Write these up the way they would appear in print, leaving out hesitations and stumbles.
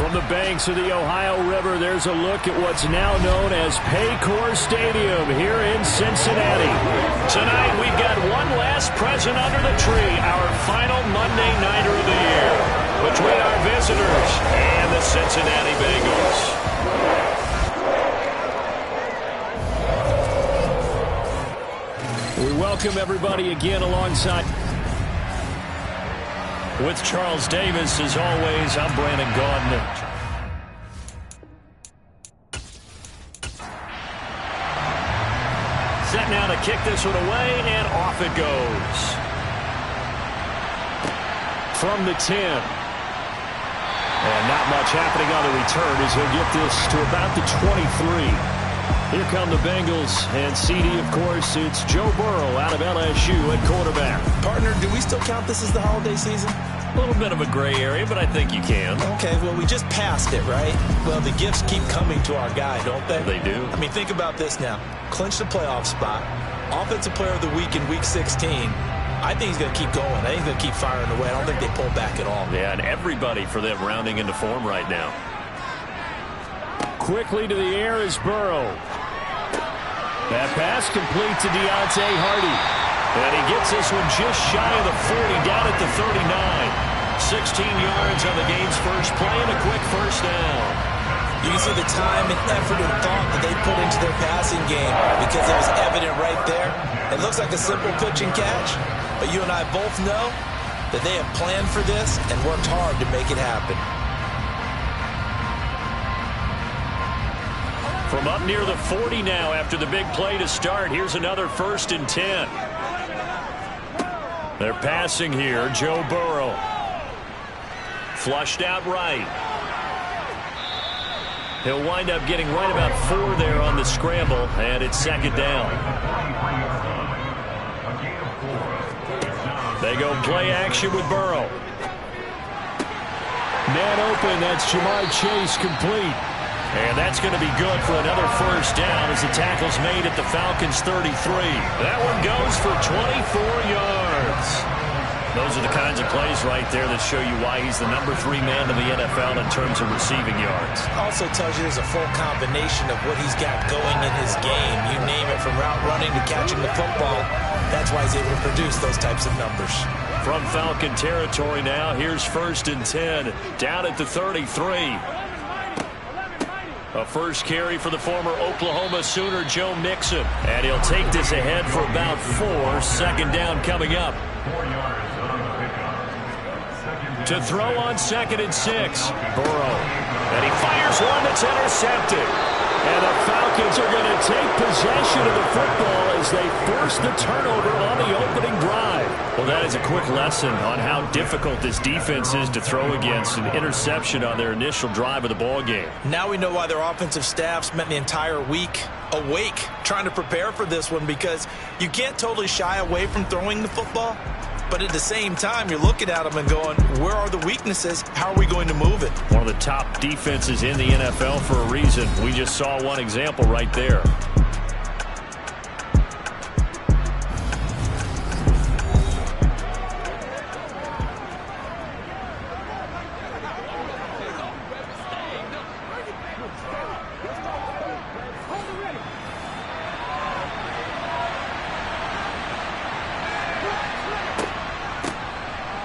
From the banks of the Ohio River, there's a look at what's now known as Paycor Stadium here in Cincinnati. Tonight, we've got one last present under the tree, our final Monday Nighter of the year, between our visitors and the Cincinnati Bengals. We welcome everybody again alongside. With Charles Davis, as always, I'm Brandon Gaudin. Set now to kick this one away, and off it goes. From the 10. And not much happening on the return as he'll get this to about the 23. Here come the Bengals, and CD, of course, it's Joe Burrow out of LSU at quarterback. Partner, do we still count this as the holiday season? A little bit of a gray area, but I think you can. Okay, well, we just passed it, right? Well, the gifts keep coming to our guy, don't they? They do. I mean, think about this now. Clinch the playoff spot, Offensive Player of the Week in Week 16. I think he's going to keep going. I think he's going to keep firing away. I don't think they pull back at all. Yeah, and everybody for them rounding into form right now. Quickly to the air is Burrow. That pass complete to Deontay Hardy. And he gets this one just shy of the 40, down at the 39. 16 yards on the game's first play and a quick first down. You can see the time and effort and thought that they put into their passing game because it was evident right there. It looks like a simple pitch and catch, but you and I both know that they have planned for this and worked hard to make it happen. From up near the 40 now after the big play to start, here's another 1st and 10. They're passing here, Joe Burrow. Flushed out right. He'll wind up getting right about 4 there on the scramble, and it's 2nd down. They go play action with Burrow. Man open, that's Jamar Chase complete. And that's going to be good for another 1st down as the tackle's made at the Falcons' 33. That one goes for 24 yards. Those are the kinds of plays right there that show you why he's the number 3 man in the NFL in terms of receiving yards. Also tells you there's a full combination of what he's got going in his game. You name it, from route running to catching the football. That's why he's able to produce those types of numbers. From Falcon territory now, here's 1st and 10, down at the 33. A first carry for the former Oklahoma Sooner, Joe Mixon. And he'll take this ahead for about 4. 2nd down coming up. To throw on 2nd and 6. Burrow. And he fires one that's intercepted. And the Falcons are going to take possession of the football as they force the turnover on the opening drive. Well, that is a quick lesson on how difficult this defense is to throw against. An interception on their initial drive of the ball game. Now we know why their offensive staff spent the entire week awake trying to prepare for this one, because you can't totally shy away from throwing the football. But at the same time, you're looking at them and going, where are the weaknesses? How are we going to move it? One of the top defenses in the NFL for a reason. We just saw one example right there.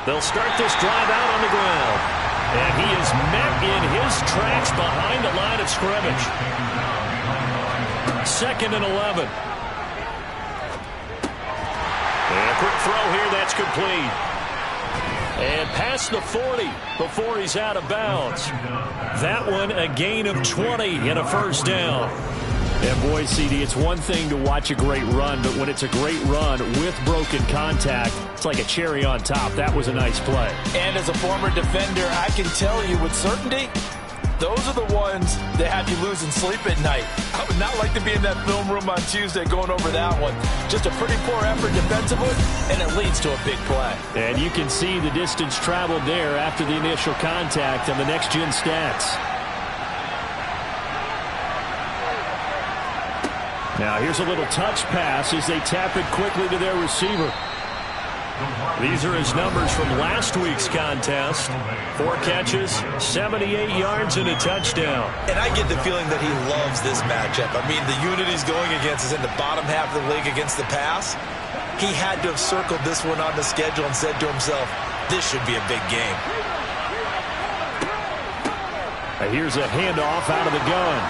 They'll start this drive out on the ground. And he is met in his tracks behind the line of scrimmage. 2nd and 11. And a quick throw here, that's complete. And past the 40 before he's out of bounds. That one a gain of 20 and a 1st down. And boy, CD, it's one thing to watch a great run, but when it's a great run with broken contact, it's like a cherry on top. That was a nice play. And as a former defender, I can tell you with certainty, those are the ones that have you losing sleep at night. I would not like to be in that film room on Tuesday going over that one. Just a pretty poor effort defensively, and it leads to a big play. And you can see the distance traveled there after the initial contact on the next-gen stats. Now here's a little touch pass as they tap it quickly to their receiver. These are his numbers from last week's contest. 4 catches, 78 yards, and a touchdown. And I get the feeling that he loves this matchup. I mean, the unit he's going against is in the bottom half of the league against the pass. He had to have circled this one on the schedule and said to himself, this should be a big game. Here's a handoff out of the gun.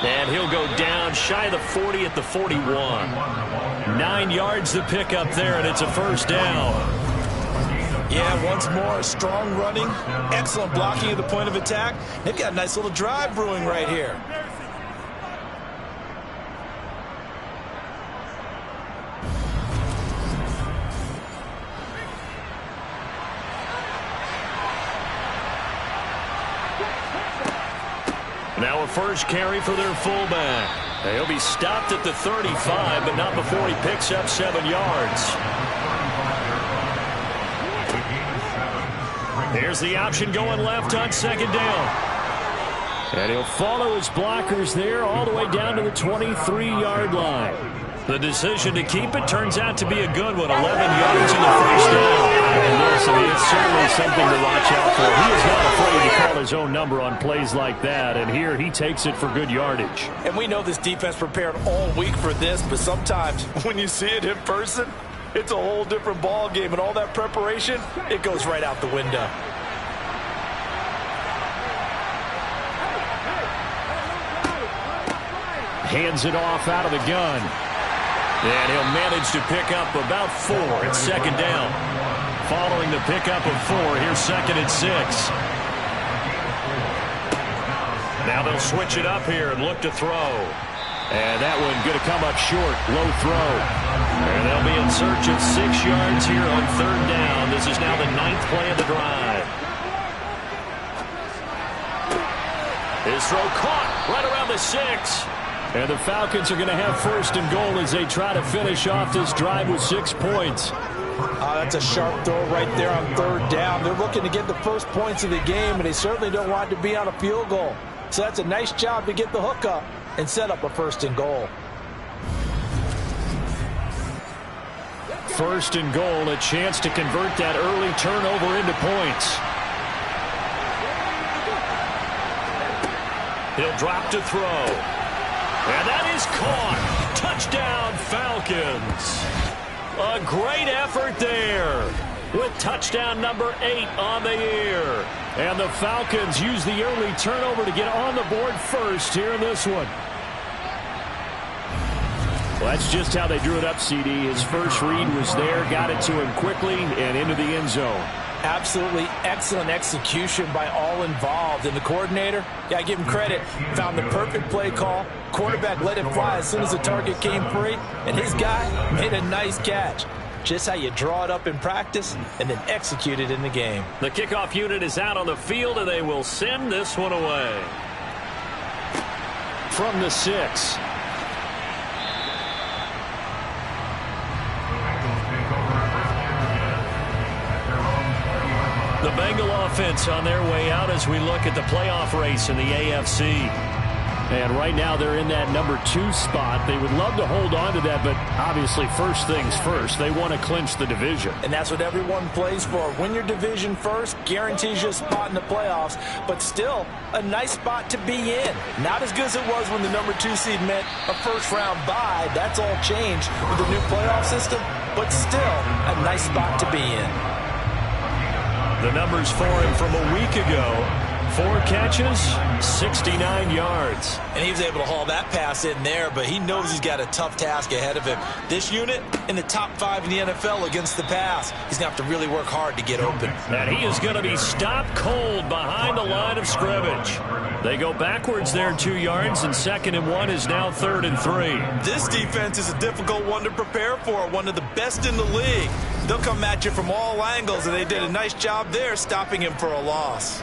And he'll go down shy of the 40 at the 41. 9 yards to pick up there, and it's a first down. Yeah, once more, strong running, excellent blocking at the point of attack. They've got a nice little drive brewing right here. Now a first carry for their fullback. He'll be stopped at the 35, but not before he picks up 7 yards. Here's the option going left on second down. And he'll follow his blockers there all the way down to the 23-yard line. The decision to keep it turns out to be a good one. 11 yards in the first down. And this, it's certainly something to watch out for. He is not afraid to call his own number on plays like that. And here he takes it for good yardage. And we know this defense prepared all week for this, but sometimes when you see it in person, it's a whole different ball game. And all that preparation, it goes right out the window. Hands it off out of the gun. And he'll manage to pick up about 4 at second down. Following the pickup of 4, here's 2nd and 6. Now they'll switch it up here and look to throw. And that one going to come up short. Low throw. And they'll be in search of 6 yards here on 3rd down. This is now the 9th play of the drive. His throw caught right around the 6. And the Falcons are going to have 1st and goal as they try to finish off this drive with 6 points. That's a sharp throw right there on 3rd down. They're looking to get the first points of the game, and they certainly don't want to be on a field goal. So that's a nice job to get the hook up and set up a 1st and goal. 1st and goal, a chance to convert that early turnover into points. He'll drop to throw. And that is caught. Touchdown, Falcons. A great effort there with touchdown number 8 on the year. And the Falcons use the early turnover to get on the board first here in this one. Well, that's just how they drew it up, CD. His first read was there, got it to him quickly, and into the end zone. Absolutely excellent execution by all involved. And the coordinator, I give him credit, found the perfect play call. Quarterback let it fly as soon as the target came free. And his guy made a nice catch. Just how you draw it up in practice and then execute it in the game. The kickoff unit is out on the field, and they will send this one away. From the 6. The Bengal offense on their way out as we look at the playoff race in the AFC. And right now they're in that number 2 spot. They would love to hold on to that, but obviously first things first. They want to clinch the division. And that's what everyone plays for. Win your division first, guarantees you a spot in the playoffs, but still a nice spot to be in. Not as good as it was when the number 2 seed meant a first-round bye. That's all changed with the new playoff system, but still a nice spot to be in. The numbers for him from a week ago. 4 catches, 69 yards. And he was able to haul that pass in there, but he knows he's got a tough task ahead of him. This unit in the top 5 in the NFL against the pass. He's going to have to really work hard to get open. And he is going to be stopped cold behind the line of scrimmage. They go backwards there 2 yards, and 2nd and 1 is now 3rd and 3. This defense is a difficult one to prepare for, one of the best in the league. They'll come at you from all angles, and they did a nice job there stopping him for a loss.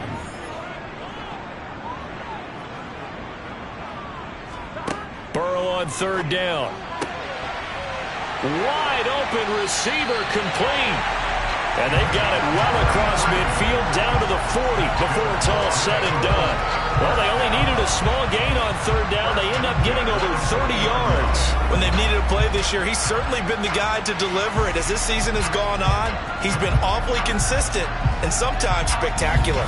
Burrow on 3rd down. Wide open receiver complete. And they got it well across midfield down to the 40 before it's all said and done. Well, they only needed a small gain on third down. They end up getting over 30 yards. When they've needed a play this year, he's certainly been the guy to deliver it. As this season has gone on, he's been awfully consistent and sometimes spectacular.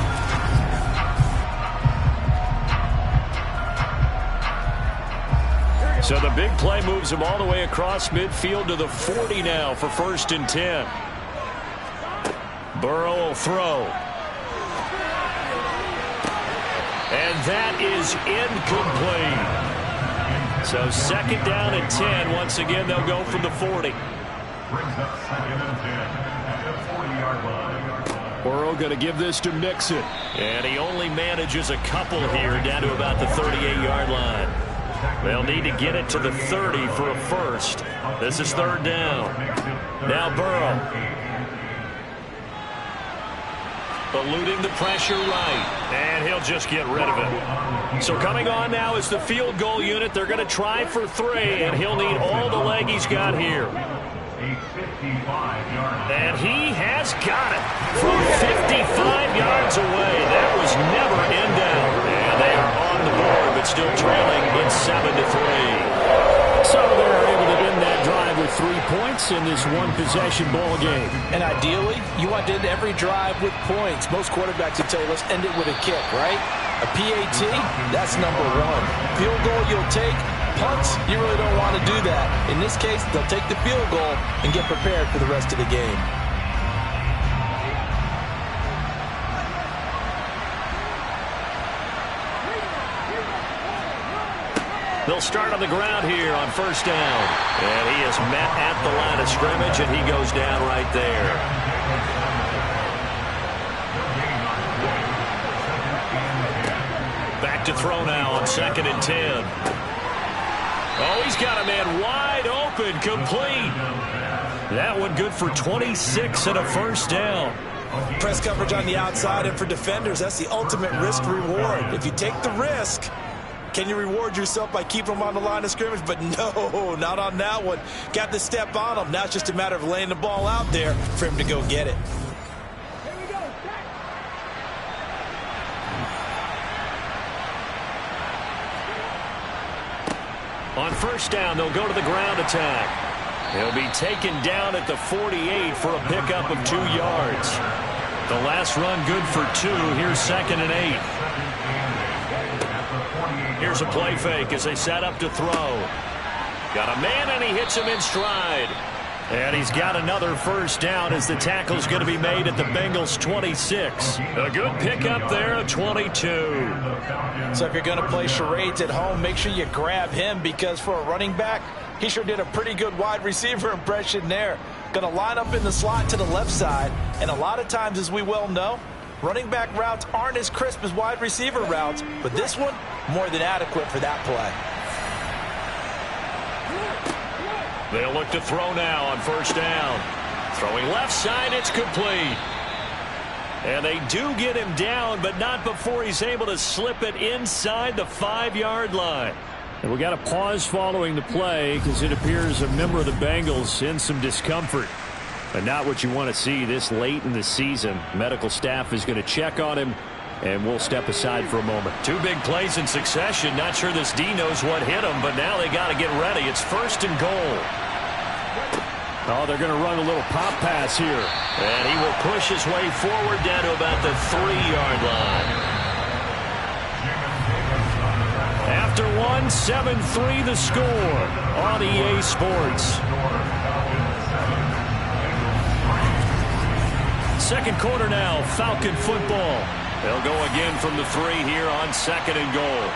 So the big play moves him all the way across midfield to the 40 now for 1st and 10. Burrow will throw. And that is incomplete. So 2nd down and 10. Once again, they'll go from the 40. Burrow going to give this to Mixon. And he only manages a couple here down to about the 38-yard line. They'll need to get it to the 30 for a first. This is 3rd down. Now Burrow. Eluding the pressure right. And he'll just get rid of it. So coming on now is the field goal unit. They're going to try for 3, and he'll need all the leg he's got here. And he has got it from 55 yards away. That was never in doubt. And they are on the board, but still trailing in 7-3. So they're able to end that drive with 3 points in this one-possession ball game. And ideally, you want to end every drive with points. Most quarterbacks would tell you, let's end it with a kick, right? A PAT, that's number 1. Field goal you'll take. Punts, you really don't want to do that. In this case, they'll take the field goal and get prepared for the rest of the game. They'll start on the ground here on 1st down. And he is met at the line of scrimmage, and he goes down right there. Back to throw now on 2nd and 10. Oh, he's got a man wide open, complete. That one good for 26 and a 1st down. Press coverage on the outside, and for defenders, that's the ultimate risk reward. If you take the risk, can you reward yourself by keeping them on the line of scrimmage? But no, not on that one. Got the step on him. Now it's just a matter of laying the ball out there for him to go get it. On 1st down, they'll go to the ground attack. He'll be taken down at the 48 for a pickup of 2 yards. The last run good for 2. Here's 2nd and 8. Here's a play fake as they set up to throw. Got a man, and he hits him in stride. And he's got another 1st down as the tackle's going to be made at the Bengals 26. A good pickup there, a 22. So if you're going to play charades at home, make sure you grab him, because for a running back, he sure did a pretty good wide receiver impression there. Going to line up in the slot to the left side. And a lot of times, as we well know, running back routes aren't as crisp as wide receiver routes. But this one, more than adequate for that play. They'll look to throw now on 1st down. Throwing left side, it's complete. And they do get him down, but not before he's able to slip it inside the 5-yard line. And we got a pause following the play because it appears a member of the Bengals in some discomfort. And not what you want to see this late in the season. Medical staff is going to check on him, and we'll step aside for a moment. 2 big plays in succession. Not sure this D knows what hit him, but now they got to get ready. It's 1st and goal. Oh, they're going to run a little pop pass here. And he will push his way forward down to about the 3-yard line. After 1, 7-3 the score on EA Sports. 2nd quarter now, Falcon football. They'll go again from the 3 here on 2nd and goal.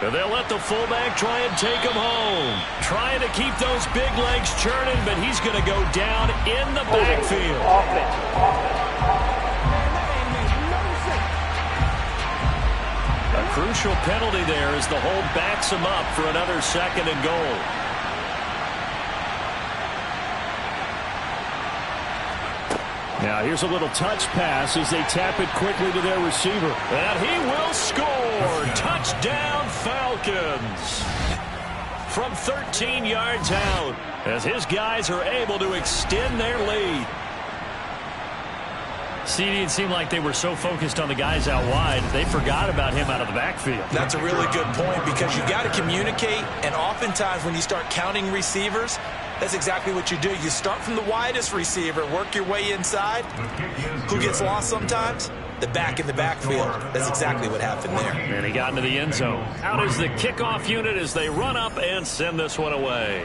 And they'll let the fullback try and take him home. Trying to keep those big legs churning, but he's going to go down in the backfield. A crucial penalty there as the hold backs him up for another 2nd and goal. Now here's a little touch pass as they tap it quickly to their receiver. And he will score. Touchdown Falcons. From 13 yards out as his guys are able to extend their lead. CD, it seemed like they were so focused on the guys out wide, they forgot about him out of the backfield. That's a really good point because you got to communicate, and oftentimes when you start counting receivers, that's exactly what you do. You start from the widest receiver, work your way inside. Who gets lost sometimes? The back in the backfield. That's exactly what happened there. And he got into the end zone. Out is the kickoff unit as they run up and send this one away.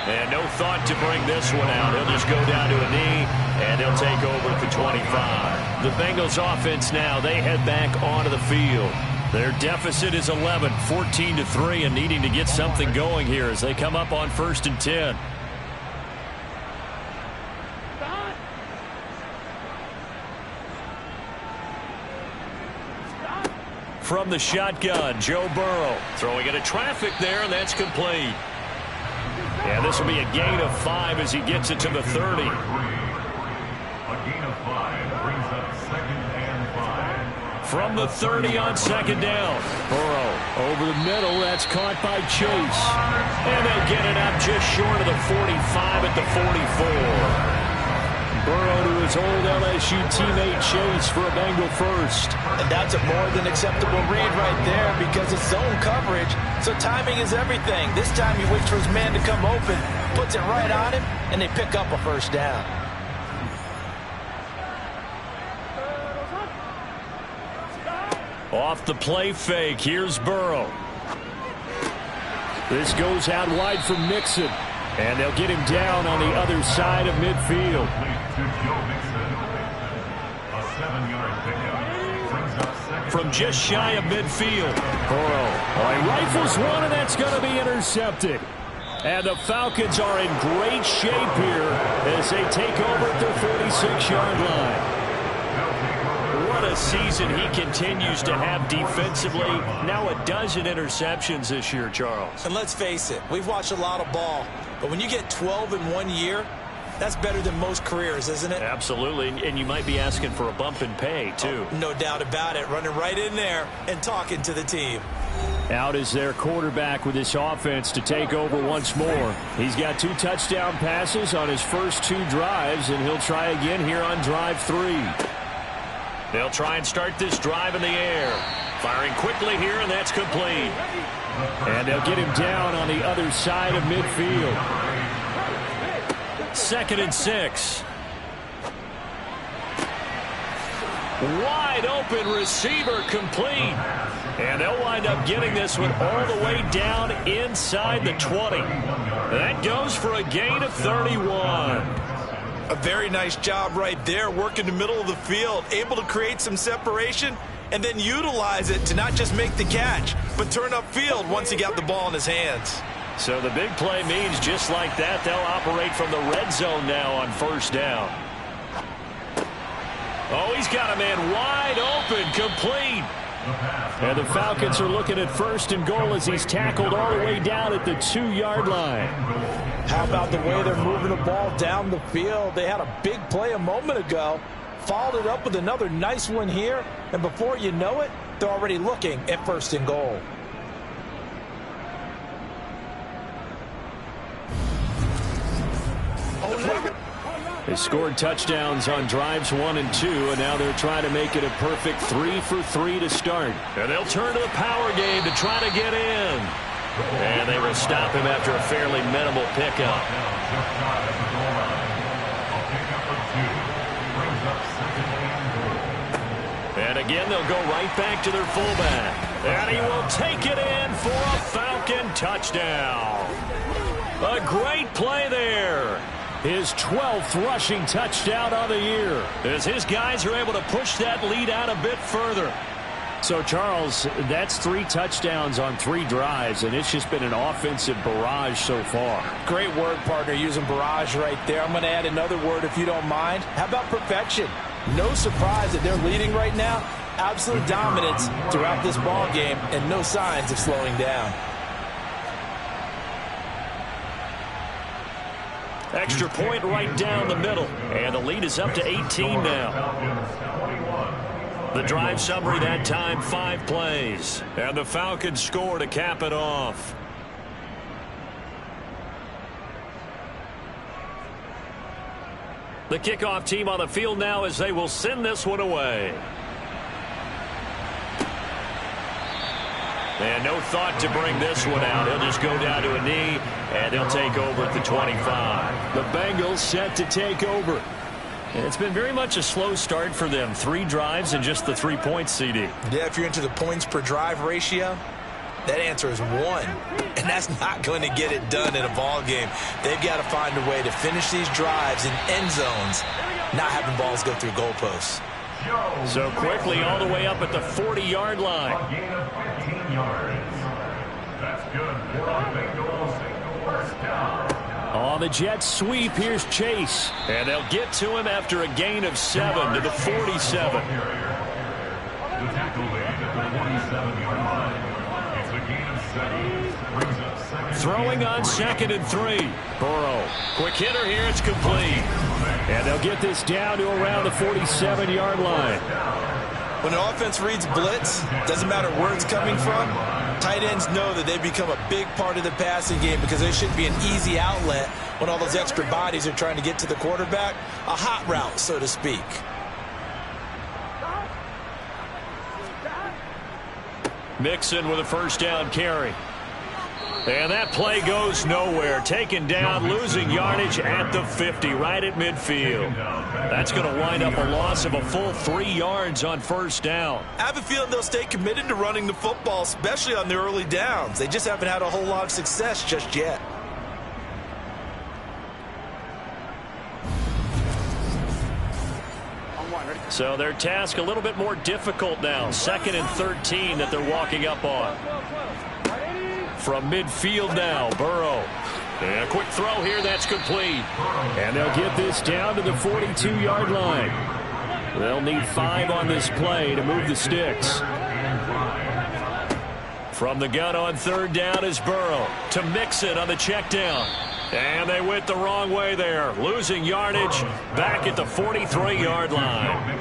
And no thought to bring this one out. He'll just go down to a knee, and he'll take over at the 25. The Bengals offense now, they head back onto the field. Their deficit is 11, 14-3, and needing to get something going here as they come up on 1st and 10. From the shotgun, Joe Burrow throwing into traffic there, and that's complete. And this will be a gain of 5 as he gets it to the 30. A gain of 5 brings up 2nd and 5. From the 30 on 2nd down. Burrow over the middle. That's caught by Chase. And they'll get it up just short of the 45 at the 44. Burrow to his old LSU teammate Chase for a Bengal first. And that's a more than acceptable read right there because it's zone coverage, so timing is everything. This time he waits for his man to come open, puts it right on him, and they pick up a first down. Off the play fake, here's Burrow. This goes out wide for Mixon. And they'll get him down on the other side of midfield. From just shy of midfield. Burrow. He rifles one, and that's going to be intercepted. And the Falcons are in great shape here as they take over at their 46-yard line. What a season he continues to have defensively. Now a dozen interceptions this year, Charles. And let's face it, we've watched a lot of ball. But when you get 12 in 1 year, that's better than most careers, isn't it? Absolutely, and you might be asking for a bump in pay, too. Oh, no doubt about it. Running right in there and talking to the team. Out is their quarterback with this offense to take over once more. He's got 2 touchdown passes on his first 2 drives, and he'll try again here on drive 3. They'll try and start this drive in the air. Firing quickly here, and that's complete. And they'll get him down on the other side of midfield. 2nd and 6. Wide open receiver complete. And they'll wind up getting this one all the way down inside the 20. That goes for a gain of 31. A very nice job right there, working the middle of the field, able to create some separation, and then utilize it to not just make the catch, but turn upfield once he got the ball in his hands. So the big play means just like that, they'll operate from the red zone now on 1st down. Oh, he's got a man wide open, complete. And the Falcons are looking at 1st and goal as he's tackled all the way down at the 2-yard line. How about the way they're moving the ball down the field? They had a big play a moment ago, followed it up with another nice one here, and before you know it, they're already looking at 1st and goal. They scored touchdowns on drives 1 and 2, and now they're trying to make it a perfect 3 for 3 to start. And they'll turn to the power game to try to get in. And they will stop him after a fairly minimal pickup. And again, they'll go right back to their fullback. And he will take it in for a Falcon touchdown. A great play there. His 12th rushing touchdown of the year, as his guys are able to push that lead out a bit further. So, Charles, that's 3 touchdowns on 3 drives, and it's just been an offensive barrage so far. Great word, partner, using barrage right there. I'm going to add another word if you don't mind. How about perfection? No surprise that they're leading right now. Absolute dominance throughout this ball game, and no signs of slowing down. Extra point right down the middle. And the lead is up to 18 now. The drive summary that time, 5 plays. And the Falcons score to cap it off. The kickoff team on the field now as they will send this one away. And no thought to bring this one out. He'll just go down to a knee, and they'll take over at the 25. The Bengals set to take over. And it's been very much a slow start for them. 3 drives and just the 3 points, CD. Yeah, if you're into the points per drive ratio, that answer is 1. And that's not going to get it done in a ball game. They've got to find a way to finish these drives in end zones, not having balls go through goalposts. So quickly all the way up at the 40-yard line. A gain of 15 yards. That's good for the Bengals. First down. On the Jets sweep, here's Chase. And they'll get to him after a gain of 7 to the 47. The tackle made at the 47-yard line. It's a gain of 7. Brings up second. Throwing on 2nd and 3. Burrow. Quick hitter here. It's complete. And they'll get this down to around the 47-yard line. When an offense reads blitz, doesn't matter where it's coming from, tight ends know that they've become a big part of the passing game because there should be an easy outlet when all those extra bodies are trying to get to the quarterback. A hot route, so to speak. Mixon with a first down carry. And that play goes nowhere. Taken down, losing yardage at the 50, right at midfield. That's going to wind up a loss of a full 3 yards on first down. I have a feeling they'll stay committed to running the football, especially on the early downs. They just haven't had a whole lot of success just yet. So their task a little bit more difficult now. 2nd and 13 that they're walking up on. From midfield now, Burrow. And a quick throw here, that's complete. And they'll get this down to the 42-yard line. They'll need 5 on this play to move the sticks. From the gun on 3rd down is Burrow. To Mixon on the check down. And they went the wrong way there. Losing yardage back at the 43-yard line.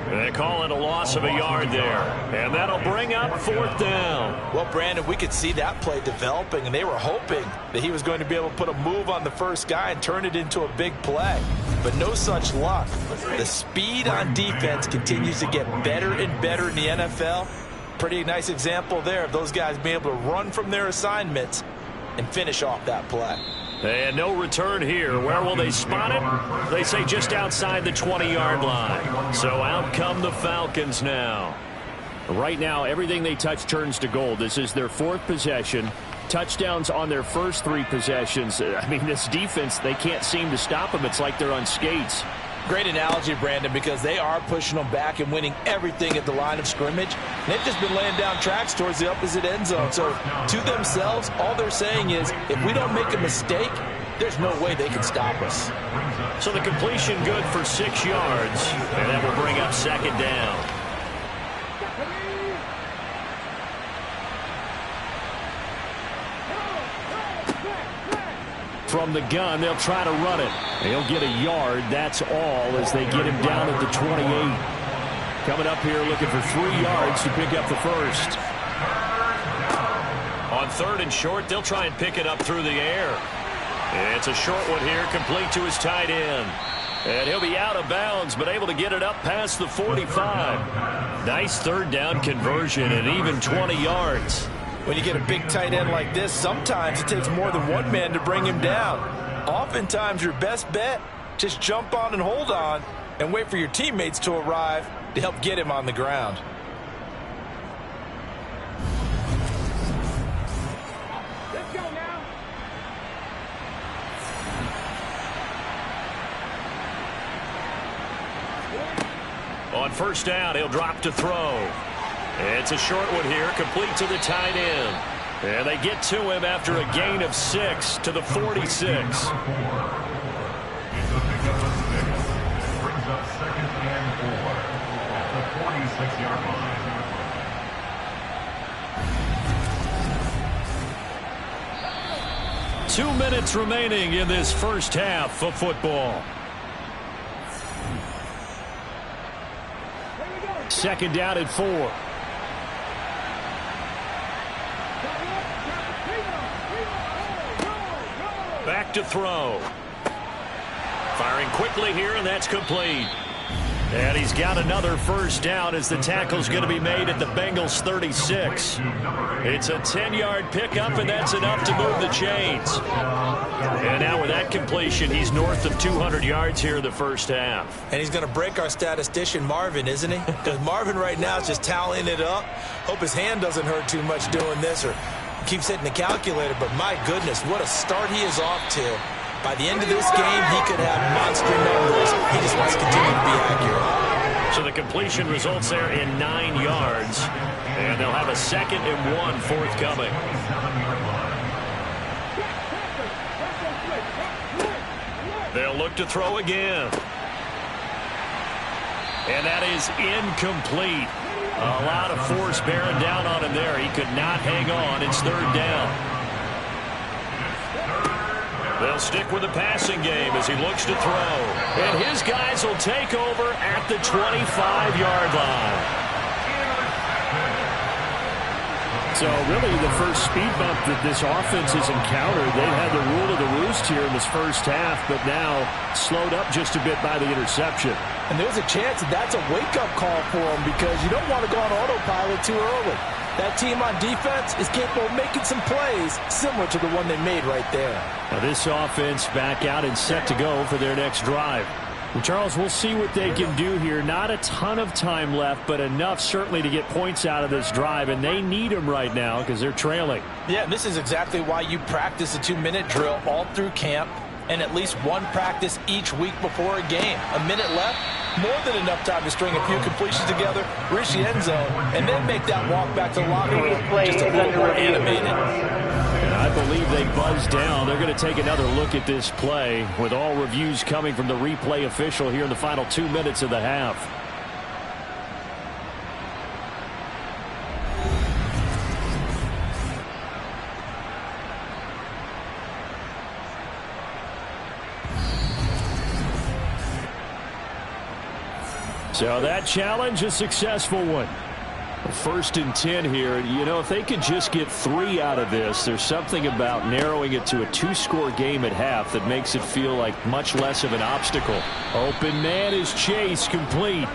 They call it a loss of a yard there. And that'll bring up 4th down. Well, Brandon, we could see that play developing, and they were hoping that he was going to be able to put a move on the first guy and turn it into a big play. But no such luck. The speed on defense continues to get better and better in the NFL. Pretty nice example there of those guys being able to run from their assignments and finish off that play. And no return here. Where will they spot it? They say just outside the 20-yard line. So out come the Falcons now. Right now, everything they touch turns to gold. This is their 4th possession. Touchdowns on their first 3 possessions. I mean, this defense, they can't seem to stop them. It's like they're on skates. Great analogy, Brandon, because they are pushing them back and winning everything at the line of scrimmage. And they've just been laying down tracks towards the opposite end zone. So to themselves, all they're saying is, if we don't make a mistake, there's no way they can stop us. So the completion good for 6 yards. And that will bring up 2nd down. From the gun, they'll try to run it. They'll get a yard, that's all, as they get him down at the 28. Coming up here looking for 3 yards to pick up the first. On 3rd and short, they'll try and pick it up through the air. It's a short one here, complete to his tight end. And he'll be out of bounds, but able to get it up past the 45. Nice 3rd down conversion and even 20 yards. When you get a big tight end like this, sometimes it takes more than one man to bring him down. Oftentimes, your best bet, just jump on and hold on and wait for your teammates to arrive to help get him on the ground. Let's go now. On first down, he'll drop to throw. It's a short one here, complete to the tight end. And they get to him after a gain of 6 to the 46. It's a pickup of 6. Brings up 2nd and 4 at the 46-yard line. 2 minutes remaining in this first half of football. 2nd down and 4. Back to throw. Firing quickly here, and that's complete. And he's got another first down as the tackle's going to be made at the Bengals 36. It's a 10-yard pickup, and that's enough to move the chains. And now with that completion, he's north of 200 yards here in the first half. And he's going to break our statistician Marvin, isn't he? Because Marvin right now is just tallying it up. Hope his hand doesn't hurt too much doing this or keeps hitting the calculator. But my goodness, what a start he is off to. By the end of this game, he could have monster numbers. He just wants to continue to be accurate. So the completion results there in 9 yards. And they'll have a 2nd and 1 forthcoming. They'll look to throw again. And that is incomplete. A lot of force bearing down on him there. He could not hang on. It's 3rd down. They'll stick with the passing game as he looks to throw. And his guys will take over at the 25-yard line. So really the first speed bump that this offense has encountered, they've had the rule of the roost here in this first half, but now slowed up just a bit by the interception. And there's a chance that that's a wake-up call for him because you don't want to go on autopilot too early. That team on defense is capable of making some plays similar to the one they made right there. Now this offense back out and set to go for their next drive. Well, Charles, we'll see what they can do here. Not a ton of time left, but enough certainly to get points out of this drive, and they need them right now because they're trailing. Yeah, this is exactly why you practice a 2-minute drill all through camp and at least one practice each week before a game. A minute left, more than enough time to string a few completions together, reach the end zone, and then make that walk back to the locker room just a little more animated. And I believe they buzzed down. They're going to take another look at this play with all reviews coming from the replay official here in the final 2 minutes of the half. So that challenge, a successful one. 1st and 10 here. You know, if they could just get 3 out of this, there's something about narrowing it to a 2-score game at half that makes it feel like much less of an obstacle. Open man is Chase, complete.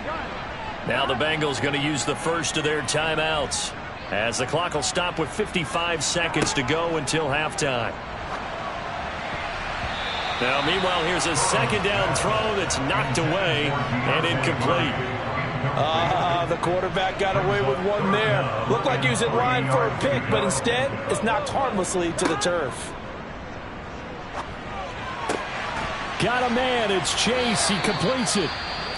Now the Bengals going to use the first of their timeouts as the clock will stop with 55 seconds to go until halftime. Now, meanwhile, here's a 2nd down throw that's knocked away and incomplete. The quarterback got away with one there. Looked like he was in line for a pick, but instead, it's knocked harmlessly to the turf. Got a man, it's Chase, he completes it.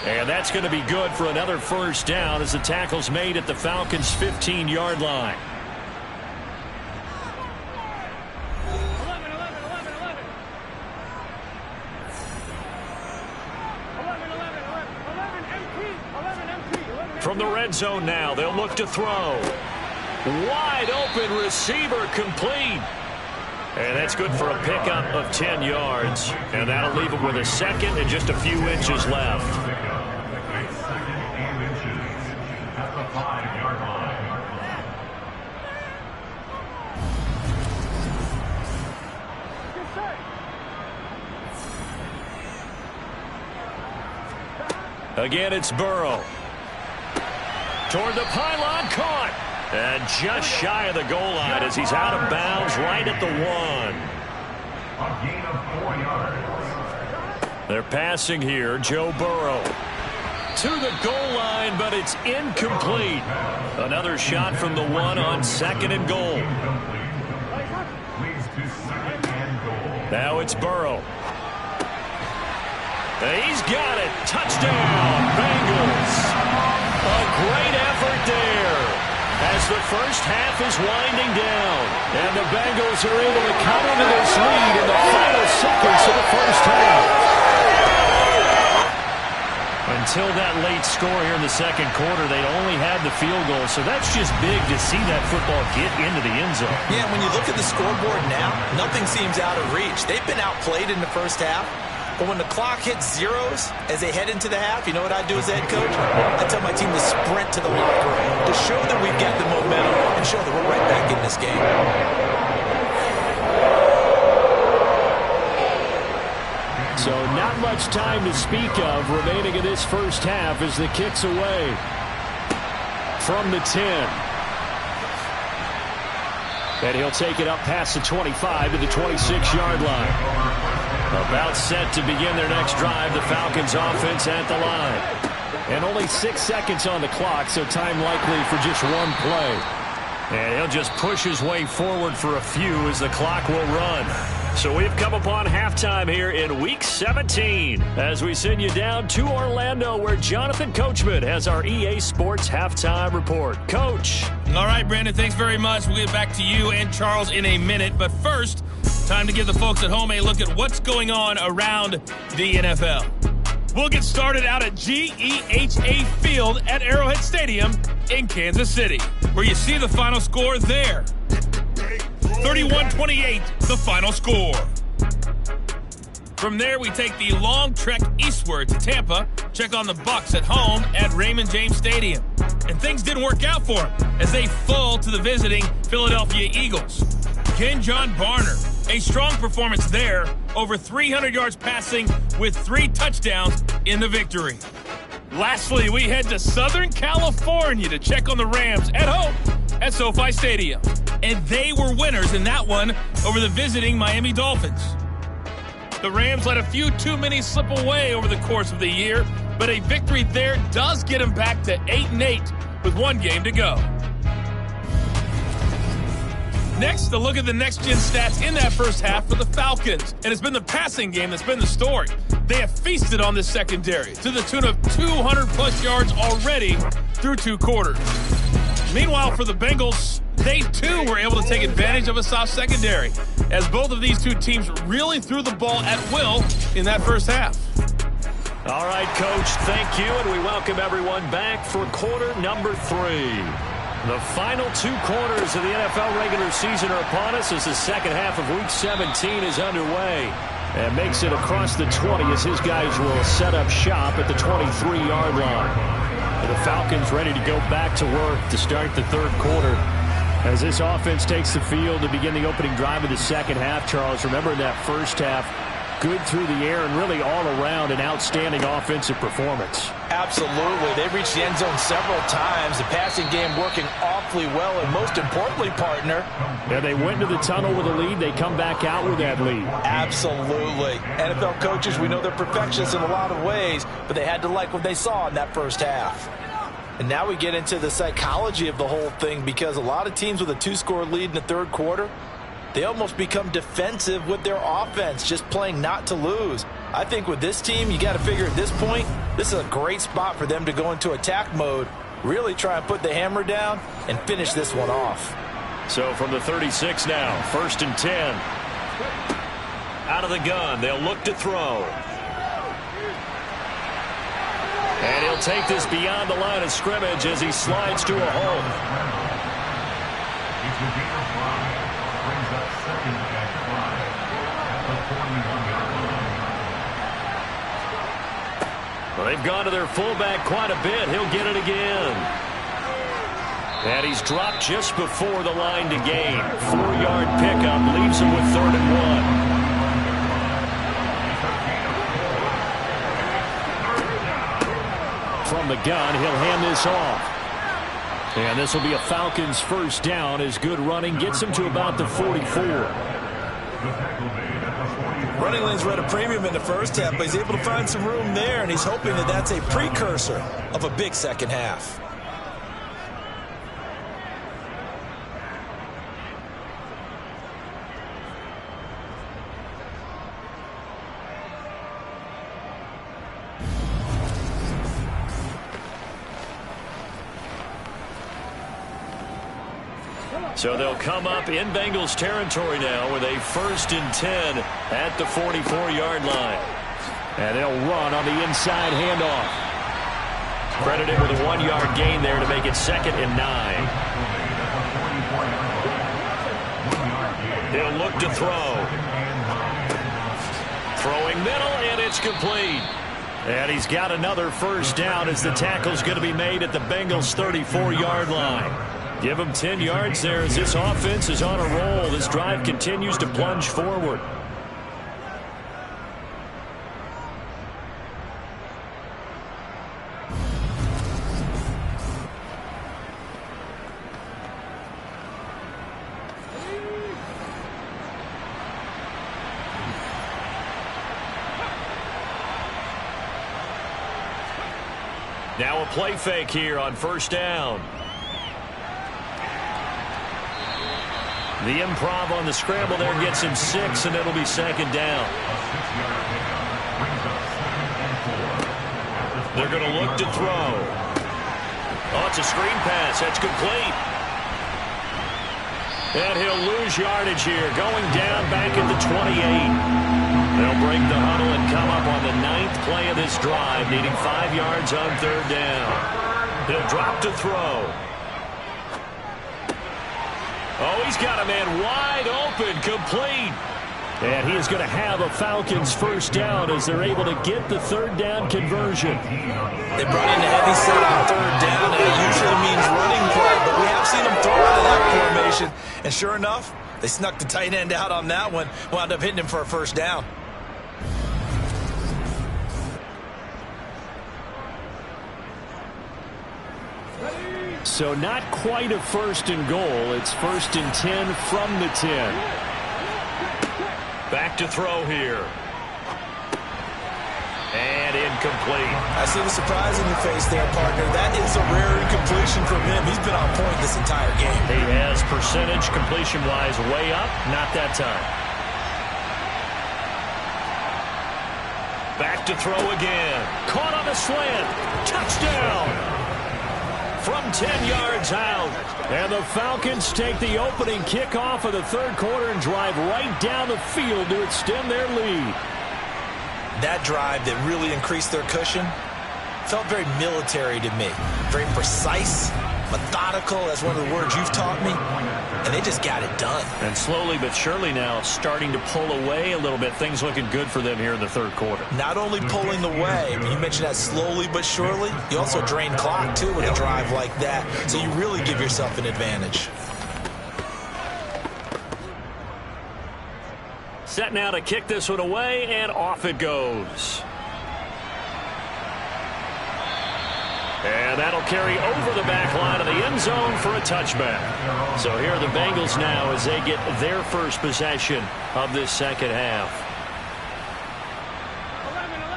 And that's going to be good for another first down as the tackle's made at the Falcons' 15-yard line. From the red zone now, they'll look to throw. Wide open receiver, complete. And that's good for a pickup of 10 yards. And that'll leave him with a 2nd and just a few inches left. At the 5-yard line. Again, it's Burrow. Toward the pylon, caught. And just shy of the goal line as he's out of bounds right at the 1. A gain of 4 yards. They're passing here, Joe Burrow. To the goal line, but it's incomplete. Another shot from the 1 on 2nd and goal. Leads to 2nd and goal. Now it's Burrow. He's got it. Touchdown, Bengals. A great effort there as the first half is winding down. And the Bengals are able to come into this lead in the final seconds of the first half. Until that late score here in the 2nd quarter, they only had the field goal. So that's just big to see that football get into the end zone. Yeah, when you look at the scoreboard now, nothing seems out of reach. They've been outplayed in the first half. But when the clock hits zeros as they head into the half, you know what I do as head coach? I tell my team to sprint to the locker room to show that we've got the momentum and show that we're right back in this game. So not much time to speak of remaining in this first half as the kick's away from the 10. And he'll take it up past the 25 to the 26-yard line. About set to begin their next drive, the Falcons offense at the line. And only 6 seconds on the clock, so time likely for just one play. And he'll just push his way forward for a few as the clock will run. So we've come upon halftime here in Week 17 as we send you down to Orlando where Jonathan Coachman has our EA Sports Halftime Report. Coach. All right, Brandon, thanks very much. We'll get back to you and Charles in a minute. But first, time to give the folks at home a look at what's going on around the NFL. We'll get started out at GEHA Field at Arrowhead Stadium in Kansas City, where you see the final score there. 31-28, the final score. From there, we take the long trek eastward to Tampa, check on the Bucs at home at Raymond James Stadium. And things didn't work out for them as they fall to the visiting Philadelphia Eagles. Ken John Barner, a strong performance there, over 300 yards passing with 3 touchdowns in the victory. Lastly, we head to Southern California to check on the Rams at home at SoFi Stadium. And they were winners in that one over the visiting Miami Dolphins. The Rams let a few too many slip away over the course of the year, but a victory there does get them back to 8-8 with 1 game to go. Next, a look at the next-gen stats in that first half for the Falcons. And it's been the passing game that's been the story. They have feasted on this secondary to the tune of 200-plus yards already through 2 quarters. Meanwhile, for the Bengals, they, too, were able to take advantage of a soft secondary, as both of these 2 teams really threw the ball at will in that first half. All right, Coach, thank you, and we welcome everyone back for quarter number 3. The final 2 quarters of the NFL regular season are upon us as the second half of Week 17 is underway. And makes it across the 20 as his guys will set up shop at the 23-yard line. And the Falcons ready to go back to work to start the third quarter. As this offense takes the field to begin the opening drive of the second half, Charles, remember in that first half, good through the air and really all around an outstanding offensive performance. Absolutely. They reached the end zone several times. The passing game working awfully well, and most importantly, partner. Yeah, they went into the tunnel with a lead. They come back out with that lead. Absolutely. NFL coaches, we know they're perfectionists in a lot of ways, but they had to like what they saw in that first half. And now we get into the psychology of the whole thing, because a lot of teams with a 2-score lead in the third quarter, they almost become defensive with their offense, just playing not to lose. I think with this team, you got to figure at this point, this is a great spot for them to go into attack mode, really try and put the hammer down and finish this one off. So from the 36 now, 1st and 10. Out of the gun, they'll look to throw. And he'll take this beyond the line of scrimmage as he slides to a hole. Brings up 2nd and 5 at the 41-yard line. Well, they've gone to their fullback quite a bit. He'll get it again. And he's dropped just before the line to gain. 4-yard pickup leaves him with 3rd and 1. From the gun, he'll hand this off. And this will be a Falcons first down as good running gets him to about the 44. Running lanes were at a premium in the first half, but he's able to find some room there, and he's hoping that that's a precursor of a big second half. So they'll come up in Bengals territory now with a 1st and 10 at the 44-yard line. And they'll run on the inside handoff. Credited with a 1-yard gain there to make it 2nd and 9. They'll look to throw. Throwing middle, and it's complete. And he's got another first down as the tackle's going to be made at the Bengals 34-yard line. Give him 10 yards there as this offense is on a roll. This drive continues to plunge forward. Now a play fake here on first down. The improv on the scramble there gets him 6, and it'll be second down. They're going to look to throw. Oh, it's a screen pass. That's complete. And he'll lose yardage here, going down back at the 28. They'll break the huddle and come up on the 9th play of this drive, needing 5 yards on third down. He'll drop to throw. Oh, he's got a man wide open, complete. And he is going to have a Falcons first down as they're able to get the third down conversion. They brought in a heavy set on third down, and it usually means running play, but we have seen them throw out of that formation. And sure enough, they snuck the tight end out on that one, wound up hitting him for a first down. So not quite a first and goal. It's first and 10 from the 10. Back to throw here. And incomplete. I see the surprise in your face there, partner. That is a rare incompletion from him. He's been on point this entire game. He has percentage completion-wise way up. Not that time. Back to throw again. Caught on a slant. Touchdown. From 10 yards out. And the Falcons take the opening kickoff of the third quarter and drive right down the field to extend their lead. That drive that really increased their cushion felt very military to me. Very precise, methodical. That's one of the words you've taught me. And they just got it done. And slowly but surely now starting to pull away a little bit. Things looking good for them here in the third quarter. Not only pulling away, but you mentioned that slowly but surely. You also drain clock, too, with a drive like that. So you really give yourself an advantage. Set now to kick this one away, and off it goes. And that'll carry over the back line of the end zone for a touchback. So here are the Bengals now as they get their first possession of this second half.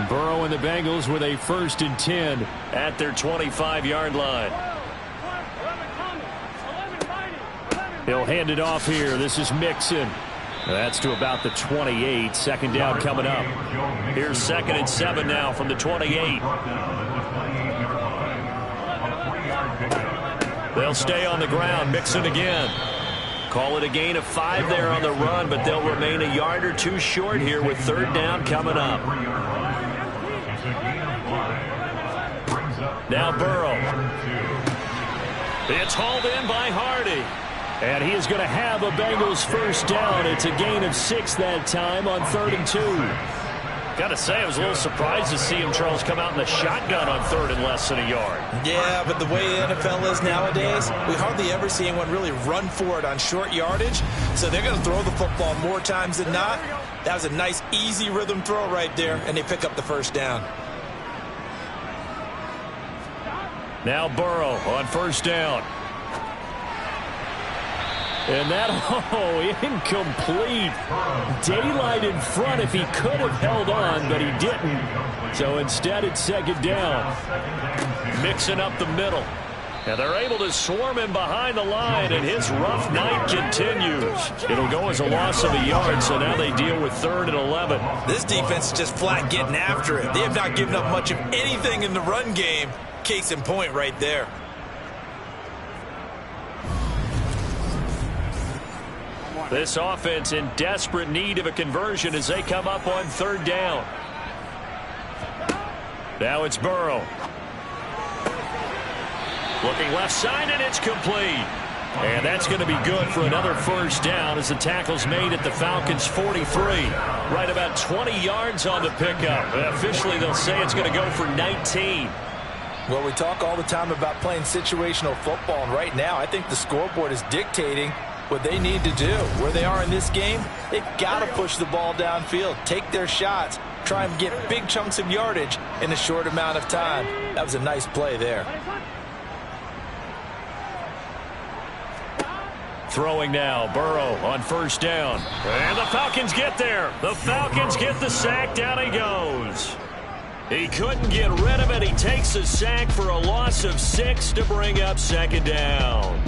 Burrow and the Bengals with a first and 10 at their 25-yard line. He'll hand it off here. This is Mixon. That's to about the 28. Second down coming up. Here's second and 7 now from the 28. They'll stay on the ground. Mixon again. Call it a gain of 5 there on the run, but they'll remain a yard or 2 short here with third down coming up. Now Burrow. It's hauled in by Hardy. And he is going to have a Bengals first down. It's a gain of 6 that time on 3rd and 2. Got to say, I was a little surprised to see him, Charles, come out in the shotgun on 3rd and less than a yard. Yeah, but the way the NFL is nowadays, we hardly ever see anyone really run for it on short yardage. So they're going to throw the football more times than not. That was a nice, easy rhythm throw right there, and they pick up the first down. Now Burrow on first down. And that, incomplete. Daylight in front if he could have held on, but he didn't. So instead, it's second down. Mixing up the middle. And they're able to swarm him behind the line, and his rough night continues. It'll go as a loss of a yard, so now they deal with 3rd and 11. This defense is just flat getting after it. They have not given up much of anything in the run game. Case in point right there. This offense in desperate need of a conversion as they come up on 3rd down. Now it's Burrow. Looking left side, and it's complete. And that's going to be good for another first down as the tackle's made at the Falcons' 43. Right about 20 yards on the pickup. Officially, they'll say it's going to go for 19. Well, we talk all the time about playing situational football, and right now I think the scoreboard is dictating what they need to do. Where they are in this game, they've got to push the ball downfield, take their shots, try and get big chunks of yardage in a short amount of time. That was a nice play there. Throwing now, Burrow on first down. And the Falcons get there. The Falcons get the sack. Down he goes. He couldn't get rid of it. He takes a sack for a loss of 6 to bring up second down.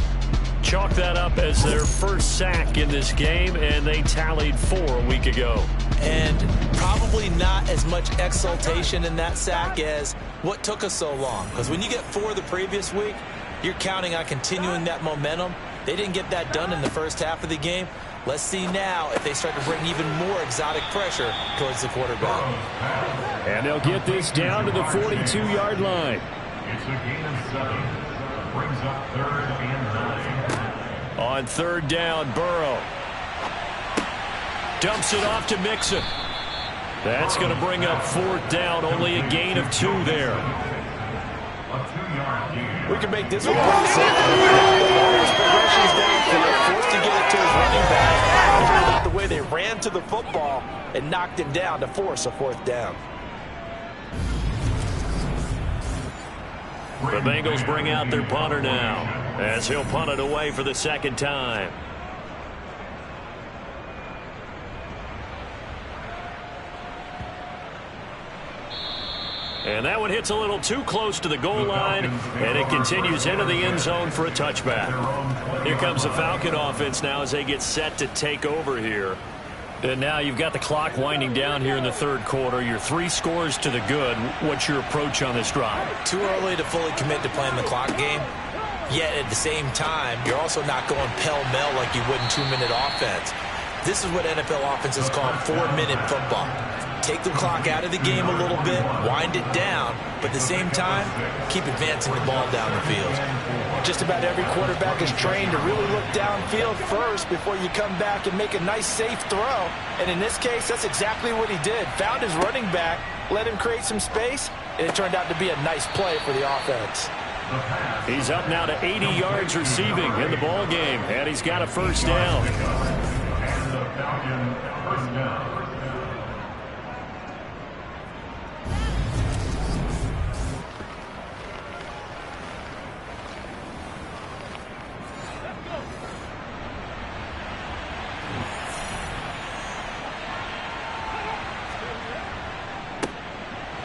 Chalk that up as their first sack in this game, and they tallied 4 a week ago. And probably not as much exultation in that sack as what took us so long. Because when you get 4 the previous week, you're counting on continuing that momentum. They didn't get that done in the first half of the game. Let's see now if they start to bring even more exotic pressure towards the quarterback. And they'll get this down to the 42-yard line. It's a gain of 7. Brings up 3rd and 9. On 3rd down, Burrow dumps it off to Mixon. That's going to bring up 4th down, only a gain of 2 there. A 2-yard gain. We can make this one pretty simple. His progressions downfield, forced to get it to his running back. The way they ran to the football and knocked him down to force a 4th down. The Bengals bring out their punter now as he'll punt it away for the 2nd time. And that one hits a little too close to the goal line, and it continues into the end zone for a touchback. Here comes the Falcon offense now as they get set to take over here. And now you've got the clock winding down here in the 3rd quarter. You're 3 scores to the good. What's your approach on this drive? Too early to fully commit to playing the clock game. Yet at the same time, you're also not going pell-mell like you would in 2-minute offense. This is what NFL offenses call 4-minute football. Take the clock out of the game a little bit, wind it down, but at the same time, keep advancing the ball down the field. Just about every quarterback is trained to really look downfield first before you come back and make a nice, safe throw. And in this case, that's exactly what he did. Found his running back, let him create some space, and it turned out to be a nice play for the offense. He's up now to 80 yards receiving in the ball game, and he's got a 1st down. And the Falcons 1st down.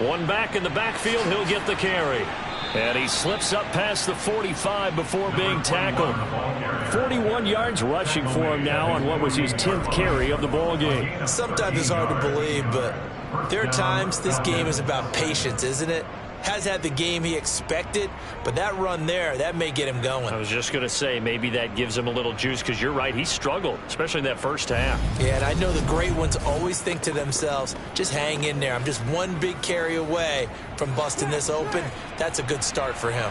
One back in the backfield, he'll get the carry. And he slips up past the 45 before being tackled. 41 yards rushing for him now on what was his 10th carry of the ball game. Sometimes it's hard to believe, but there are times this game is about patience, isn't it? Has had the game he expected, but that run there, that may get him going. I was just going to say, maybe that gives him a little juice, because you're right, he struggled, especially in that first half. Yeah, and I know the great ones always think to themselves, just hang in there. I'm just one big carry away from busting this open. That's a good start for him.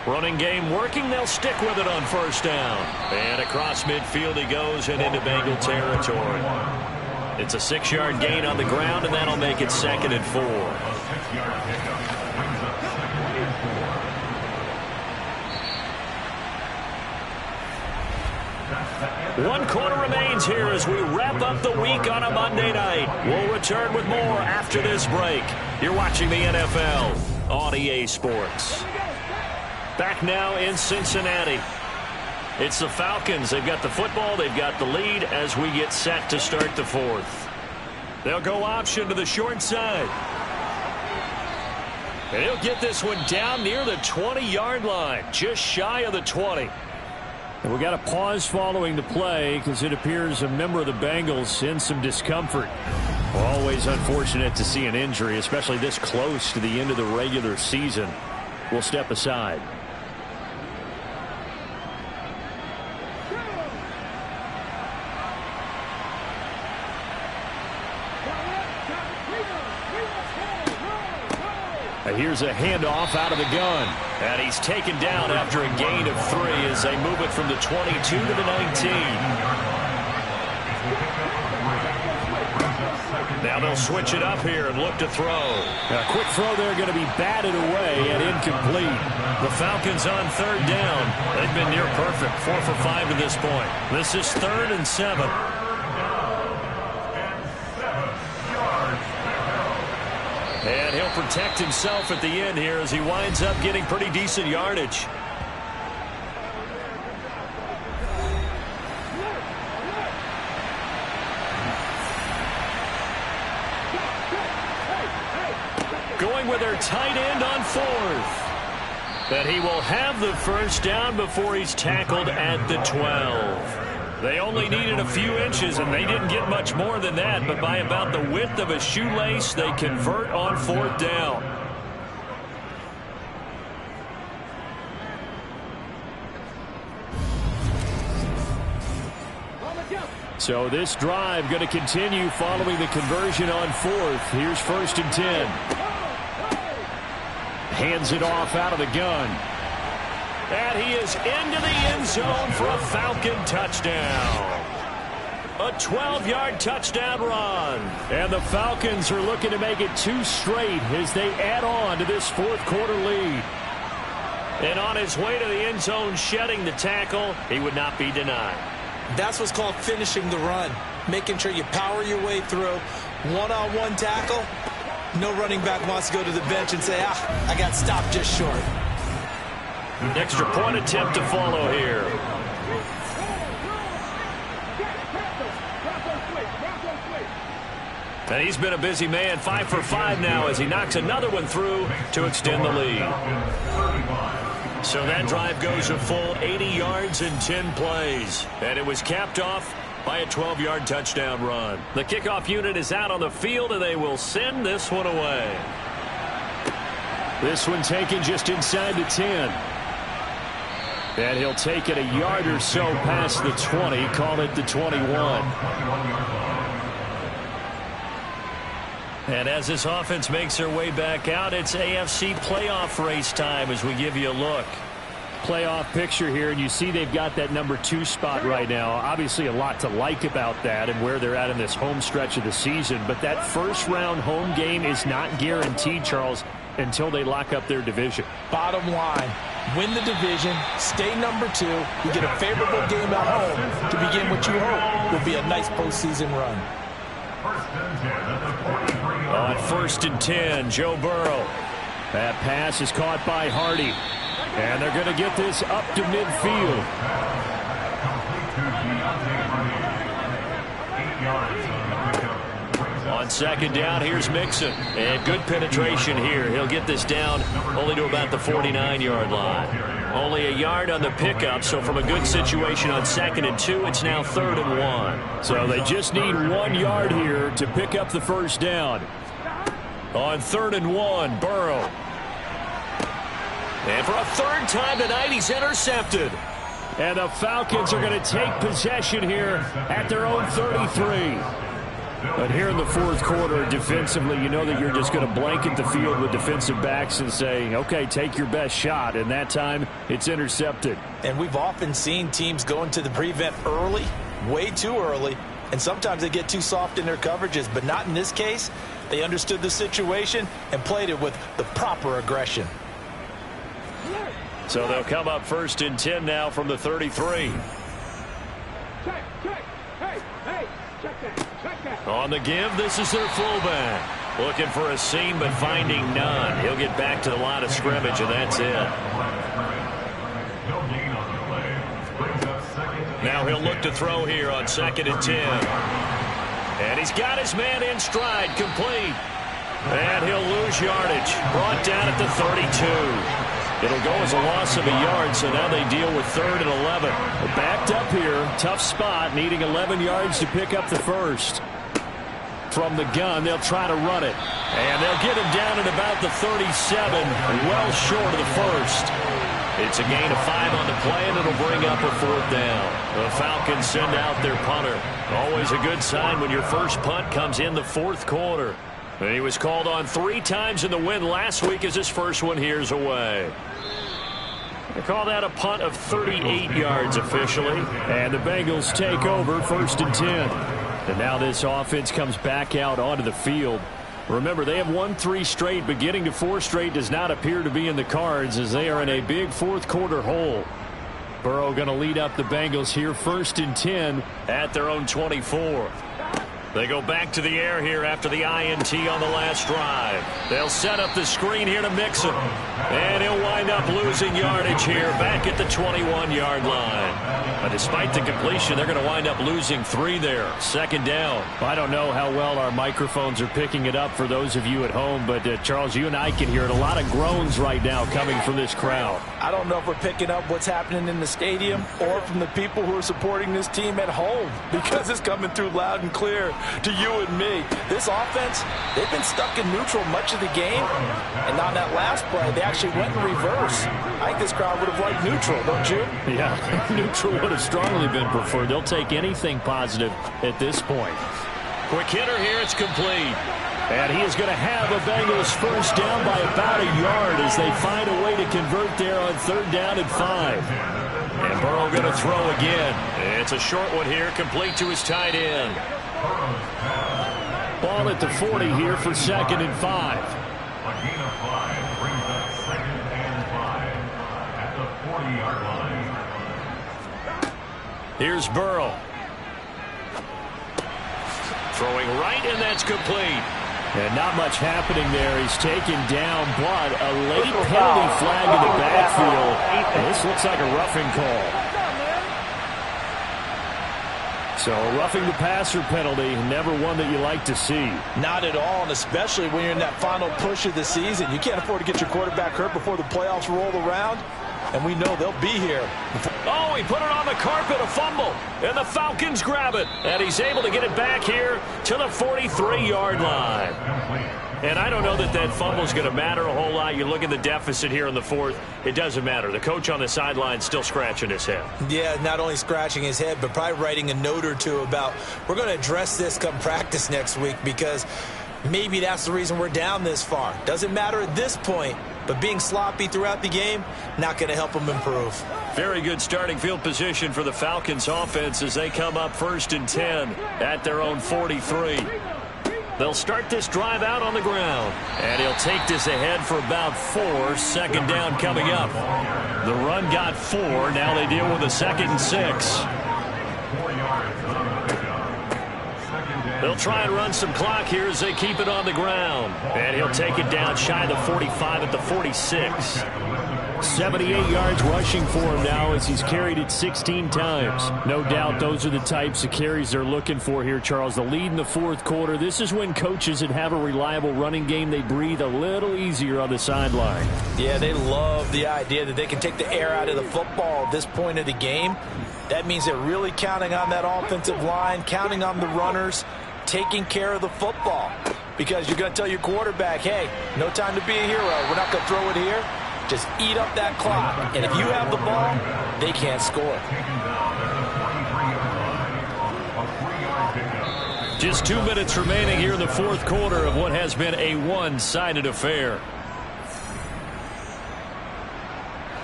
Running game working, they'll stick with it on 1st down. And across midfield he goes and into Bengal territory. It's a 6-yard gain on the ground, and that'll make it 2nd and 4. One quarter remains here as we wrap up the week on a Monday night. We'll return with more after this break. You're watching the NFL on EA Sports. Back now in Cincinnati. It's the Falcons. They've got the football. They've got the lead as we get set to start the 4th. They'll go option to the short side. And he'll get this one down near the 20-yard line, just shy of the 20. And we got a pause following the play because it appears a member of the Bengals in some discomfort. Always unfortunate to see an injury, especially this close to the end of the regular season. We'll step aside. And here's a handoff out of the gun. And he's taken down after a gain of 3 as they move it from the 22 to the 19. Now they'll switch it up here and look to throw. A quick throw there going to be batted away and incomplete. The Falcons on 3rd down. They've been near perfect, 4 for 5 to this point. This is 3rd and 7. And he'll protect himself at the end here as he winds up getting pretty decent yardage. going with their tight end on fourth. But he will have the first down before he's tackled at the 12. They only needed a few inches, and they didn't get much more than that. But by about the width of a shoelace, they convert on fourth down. So this drive going to continue following the conversion on fourth. Here's 1st and 10. Hands it off out of the gun. And he is into the end zone for a Falcon touchdown. A 12-yard touchdown run. And the Falcons are looking to make it 2 straight as they add on to this fourth quarter lead. And on his way to the end zone, shedding the tackle, he would not be denied. That's what's called finishing the run. Making sure you power your way through. One-on-one tackle. No running back wants to go to the bench and say, I got stopped just short. An extra point attempt to follow here. And he's been a busy man, 5 for 5 now as he knocks another one through to extend the lead. So that drive goes a full 80 yards in 10 plays. And it was capped off by a 12-yard touchdown run. The kickoff unit is out on the field, and they will send this one away. This one taken just inside the 10. And he'll take it a yard or so past the 20, call it the 21. And as this offense makes their way back out, it's AFC playoff race time as we give you a look. Playoff picture here, and you see they've got that number 2 spot right now. Obviously a lot to like about that and where they're at in this home stretch of the season. But that first-round home game is not guaranteed, Charles, until they lock up their division. Bottom line, win the division, stay number 2. You get a favorable game at home to begin what you hope will be a nice postseason run. On 1st and 10, Joe Burrow. That pass is caught by Hardy. And they're going to get this up to midfield. On 2nd down, here's Mixon. And good penetration here. He'll get this down only to about the 49-yard line. Only a yard on the pickup, so from a good situation on 2nd and 2, it's now 3rd and 1. So they just need 1 yard here to pick up the first down. On 3rd and 1, Burrow. And for a 3rd time tonight, he's intercepted. And the Falcons are going to take possession here at their own 33. But here in the fourth quarter, defensively, you know that you're just going to blanket the field with defensive backs and say, okay, take your best shot. And that time, it's intercepted. And we've often seen teams go into the prevent early, way too early, and sometimes they get too soft in their coverages. But not in this case. They understood the situation and played it with the proper aggression. So they'll come up 1st and 10 now from the 33. Check. Hey, check that. On the give, this is their fullback. Looking for a seam, but finding none. He'll get back to the line of scrimmage, and that's it. Now he'll look to throw here on 2nd and 10. And he's got his man in stride, complete. And he'll lose yardage. Brought down at the 32. It'll go as a loss of a yard, so now they deal with 3rd and 11. They're backed up here, tough spot, needing 11 yards to pick up the first. From the gun, they'll try to run it. And they'll get him down at about the 37, well short of the first. It's a gain of 5 on the play, and it'll bring up a 4th down. The Falcons send out their punter. Always a good sign when your first punt comes in the fourth quarter. And he was called on 3 times in the win last week as his first one here's away. They call that a punt of 38 yards officially. And the Bengals take over 1st and 10. And now this offense comes back out onto the field. Remember, they have won 3 straight, but getting to 4 straight does not appear to be in the cards as they are in a big fourth quarter hole. Burrow going to lead up the Bengals here 1st and 10 at their own 24. They go back to the air here after the INT on the last drive. They'll set up the screen here to Mixon. And he'll wind up losing yardage here back at the 21-yard line. But despite the completion, they're going to wind up losing 3 there. Second down. I don't know how well our microphones are picking it up for those of you at home, but Charles, you and I can hear it. A lot of groans right now coming from this crowd. I don't know if we're picking up what's happening in the stadium or from the people who are supporting this team at home, because it's coming through loud and clear to you and me. This offense, they've been stuck in neutral much of the game, and on that last play, they actually went in reverse. I think this crowd would have liked neutral, don't you? Yeah, neutral would have strongly been preferred. They'll take anything positive at this point. Quick hitter here, it's complete. And he is going to have a Bengals first down by about a yard as they find a way to convert there on 3rd down and 5. And Burrow going to throw again. It's a short one here, complete to his tight end. Ball at the 40 here for 2nd and 5. A gain of 5 brings up 2nd and 5 at the 40-yard line. Here's Burrow. Throwing right, and that's complete. And not much happening there. He's taken down, but a late penalty flag in the backfield. And this looks like a roughing call. So a roughing the passer penalty, never one that you like to see. Not at all, and especially when you're in that final push of the season. You can't afford to get your quarterback hurt before the playoffs roll around. And we know they'll be here. Oh, he put it on the carpet, a fumble. And the Falcons grab it. And he's able to get it back here to the 43-yard line. And I don't know that that fumble is going to matter a whole lot. You look at the deficit here in the 4th. It doesn't matter. The coach on the sideline still scratching his head. Yeah, not only scratching his head, but probably writing a note or two about, we're going to address this come practice next week, because maybe that's the reason we're down this far. Doesn't matter at this point. But being sloppy throughout the game, not going to help them improve. Very good starting field position for the Falcons offense as they come up 1st and 10 at their own 43. They'll start this drive out on the ground. And he'll take this ahead for about 4. 2nd down coming up. The run got 4. Now they deal with a 2nd and 6. They'll try and run some clock here as they keep it on the ground. And he'll take it down shy of the 45 at the 46. 78 yards rushing for him now as he's carried it 16 times. No doubt those are the types of carries they're looking for here, Charles. The lead in the 4th quarter. This is when coaches that have a reliable running game, they breathe a little easier on the sideline. Yeah, they love the idea that they can take the air out of the football at this point of the game. That means they're really counting on that offensive line, counting on the runners, taking care of the football. Because you're going to tell your quarterback, hey, no time to be a hero. We're not going to throw it here. Just eat up that clock. And if you have the ball, they can't score. Just 2 minutes remaining here in the 4th quarter of what has been a one-sided affair.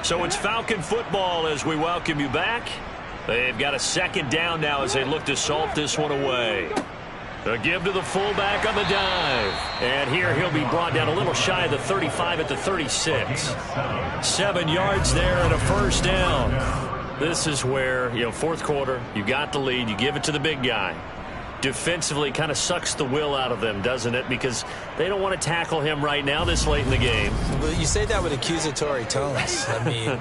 So it's Falcon football as we welcome you back. They've got a 2nd down now as they look to salt this one away. A give to the fullback on the dive. And here he'll be brought down a little shy of the 35 at the 36. 7 yards there and a 1st down. This is where, 4th quarter, you got the lead, you give it to the big guy. Defensively kind of sucks the will out of them, doesn't it? Because they don't want to tackle him right now this late in the game. Well, you say that with accusatory tones. I mean,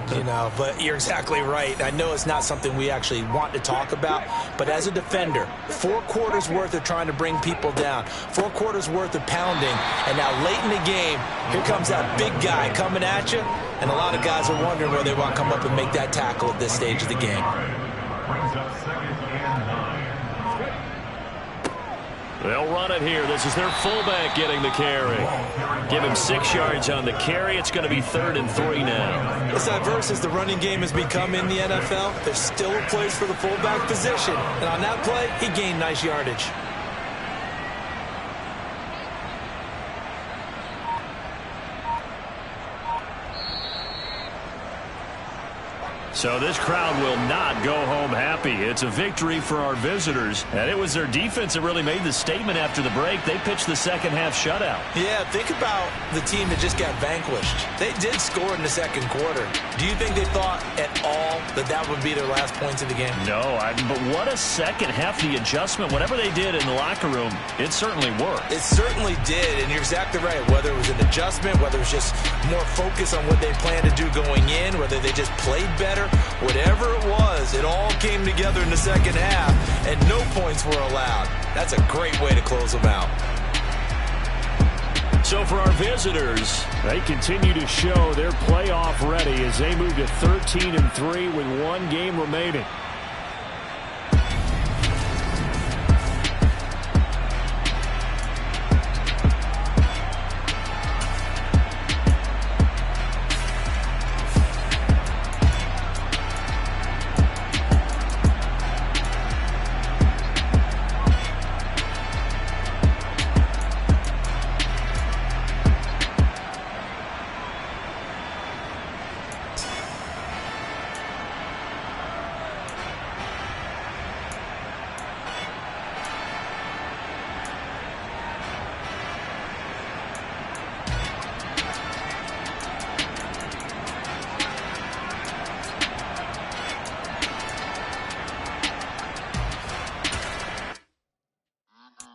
but you're exactly right. I know it's not something we actually want to talk about, but as a defender, 4 quarters worth of trying to bring people down, 4 quarters worth of pounding, and now late in the game, here comes that big guy coming at you, and a lot of guys are wondering where they want to come up and make that tackle at this stage of the game. Brings up 2nd and 9. They'll run it here. This is their fullback getting the carry. Give him 6 yards on the carry. It's going to be 3rd and 3 now. As diverse as the running game has become in the NFL, there's still a place for the fullback position. And on that play, he gained nice yardage. So this crowd will not go home happy. It's a victory for our visitors, and it was their defense that really made the statement after the break. They pitched the second half shutout. Yeah, think about the team that just got vanquished. They did score in the second quarter. Do you think they thought at all that that would be their last points of the game? No, but what a second half. The adjustment, whatever they did in the locker room, it certainly worked. It certainly did, and you're exactly right. Whether it was an adjustment, whether it was just more focus on what they planned to do going in, whether they just played better, whatever it was, it all came together in the second half, and no points were allowed. That's a great way to close them out. So for our visitors, they continue to show they're playoff ready as they move to 13-3 with one game remaining.